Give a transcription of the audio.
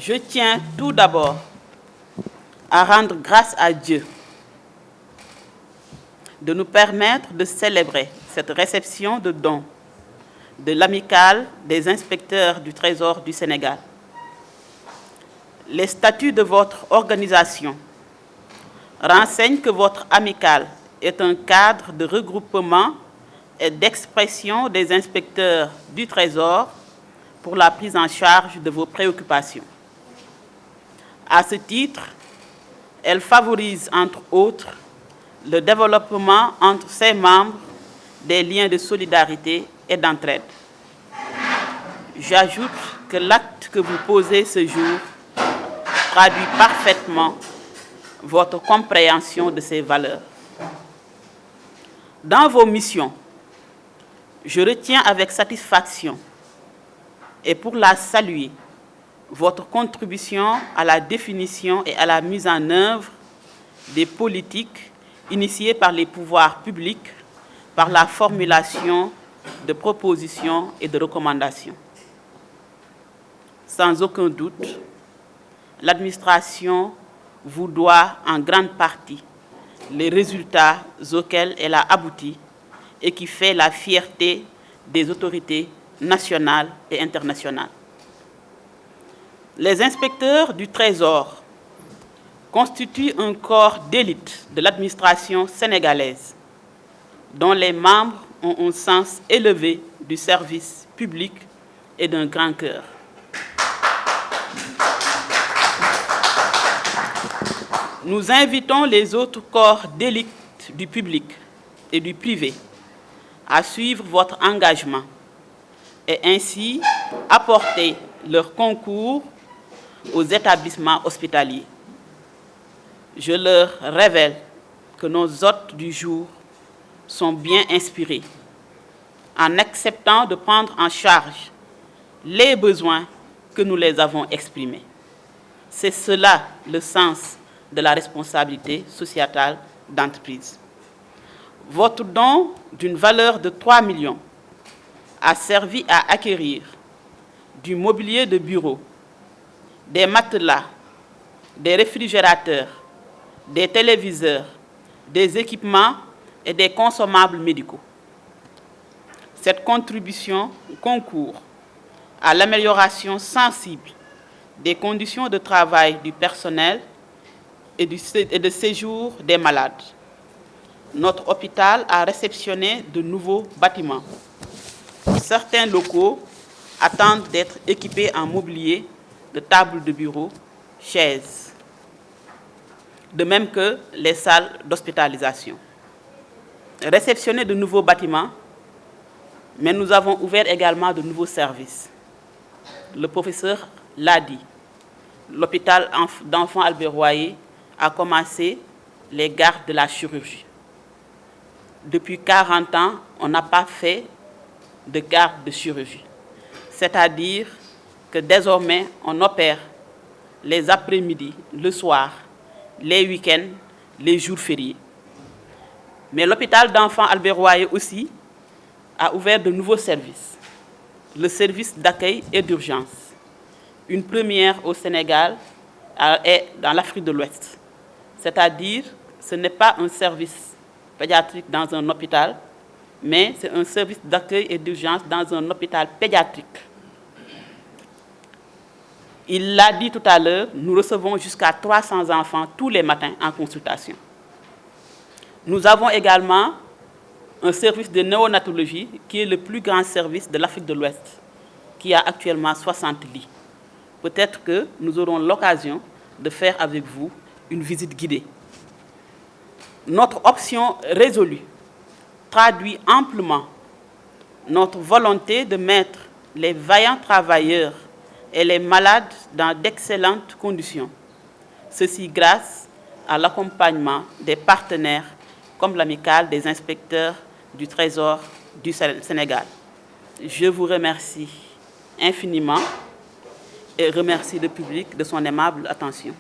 Je tiens tout d'abord à rendre grâce à Dieu de nous permettre de célébrer cette réception de dons de l'Amicale des inspecteurs du Trésor du Sénégal. Les statuts de votre organisation renseignent que votre amicale est un cadre de regroupement et d'expression des inspecteurs du Trésor pour la prise en charge de vos préoccupations. À ce titre, elle favorise, entre autres, le développement entre ses membres des liens de solidarité et d'entraide. J'ajoute que l'acte que vous posez ce jour traduit parfaitement votre compréhension de ces valeurs. Dans vos missions, je retiens avec satisfaction, et pour la saluer, votre contribution à la définition et à la mise en œuvre des politiques initiées par les pouvoirs publics par la formulation de propositions et de recommandations. Sans aucun doute, l'administration vous doit en grande partie les résultats auxquels elle a abouti et qui fait la fierté des autorités nationales et internationales. Les inspecteurs du Trésor constituent un corps d'élite de l'administration sénégalaise dont les membres ont un sens élevé du service public et d'un grand cœur. Nous invitons les autres corps d'élite du public et du privé à suivre votre engagement et ainsi apporter leur concours aux établissements hospitaliers. Je leur révèle que nos hôtes du jour sont bien inspirés en acceptant de prendre en charge les besoins que nous les avons exprimés. C'est cela le sens de la responsabilité sociétale d'entreprise. Votre don d'une valeur de 3 millions a servi à acquérir du mobilier de bureau, des matelas, des réfrigérateurs, des téléviseurs, des équipements et des consommables médicaux. Cette contribution concourt à l'amélioration sensible des conditions de travail du personnel et de séjour des malades. Notre hôpital a réceptionné de nouveaux bâtiments. Certains locaux attendent d'être équipés en mobilier de tables de bureau, chaises, de même que les salles d'hospitalisation. Réceptionner de nouveaux bâtiments, mais nous avons ouvert également de nouveaux services. Le professeur l'a dit, l'hôpital d'enfants Albert Royer a commencé les gardes de la chirurgie. Depuis 40 ans, on n'a pas fait de garde de chirurgie. C'est-à-dire que désormais, on opère les après-midi, le soir, les week-ends, les jours fériés. Mais l'hôpital d'enfants Albert Royer aussi a ouvert de nouveaux services. Le service d'accueil et d'urgence, une première au Sénégal et dans l'Afrique de l'Ouest. C'est-à-dire, ce n'est pas un service pédiatrique dans un hôpital, mais c'est un service d'accueil et d'urgence dans un hôpital pédiatrique. Il l'a dit tout à l'heure, nous recevons jusqu'à 300 enfants tous les matins en consultation. Nous avons également un service de néonatologie qui est le plus grand service de l'Afrique de l'Ouest, qui a actuellement 60 lits. Peut-être que nous aurons l'occasion de faire avec vous une visite guidée. Notre option résolue traduit amplement notre volonté de mettre les vaillants travailleurs et les malades dans d'excellentes conditions. Ceci grâce à l'accompagnement des partenaires comme l'Amicale des inspecteurs du Trésor du Sénégal. Je vous remercie infiniment et remercie le public de son aimable attention.